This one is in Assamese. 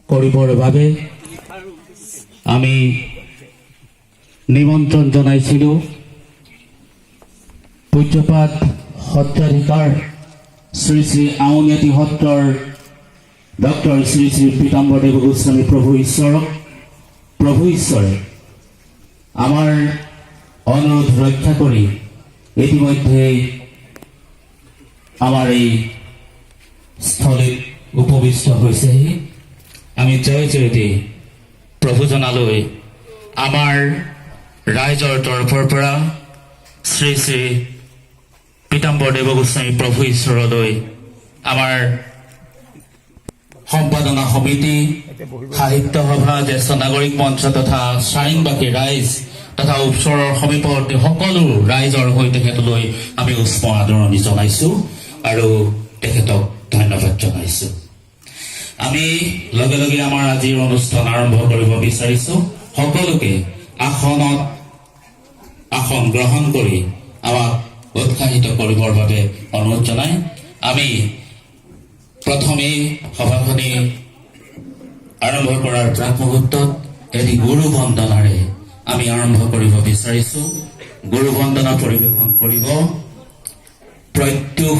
কৰিবৰ বাবে আমি নিমন্ত্ৰণ জনাইছিলোঁ। পূজ্যপাঠ সত্ৰাধিকাৰ শ্ৰী শ্ৰী আউনীআটী সত্ৰৰ ডক্টৰ শ্ৰী শ্ৰী পীতাম্বৰদেৱ গোস্বামী প্ৰভু ঈশ্বৰে আমাৰ অনুৰোধ ৰক্ষা কৰি ইতিমধ্যে আমাৰ এই স্থলীত উপবিষ্ট হৈছেহি। আমি জয় জয়তে প্ৰভুজনালৈ আমাৰ ৰাইজৰ তৰফৰ পৰা শ্ৰী শ্ৰী পীতাম্বৰদেৱ গোস্বামী প্ৰভু ঈশ্বৰলৈ আমাৰ সম্পাদনা সমিতি, সাহিত্য সভা, জ্যেষ্ঠ নাগৰিক মঞ্চ তথা চাৰিংবাকী ৰাইজ তথা ওচৰৰ সমীপৱৰ্তী সকলো ৰাইজৰ হৈ তেখেতলৈ আমি উষ্ম আদৰণি জনাইছোঁ আৰু তেখেতক ধন্যবাদ জনাইছোঁ। আমি লগে লগে আমাৰ আজিৰ অনুষ্ঠান আৰম্ভ কৰিব বিচাৰিছোঁ। সকলোকে আসন গ্ৰহণ কৰি আমাক উৎসাহিত কৰিবৰ বাবে অনুৰোধ জনাই আমি প্ৰথমে সভাখনি আৰম্ভ কৰাৰ প্ৰাক মুহূৰ্তত এটি গুৰু বন্দনাৰে আমি আৰম্ভ কৰিব বিচাৰিছোঁ। গুৰু বন্দনা পৰিৱেশন কৰিব প্ৰত্যুষ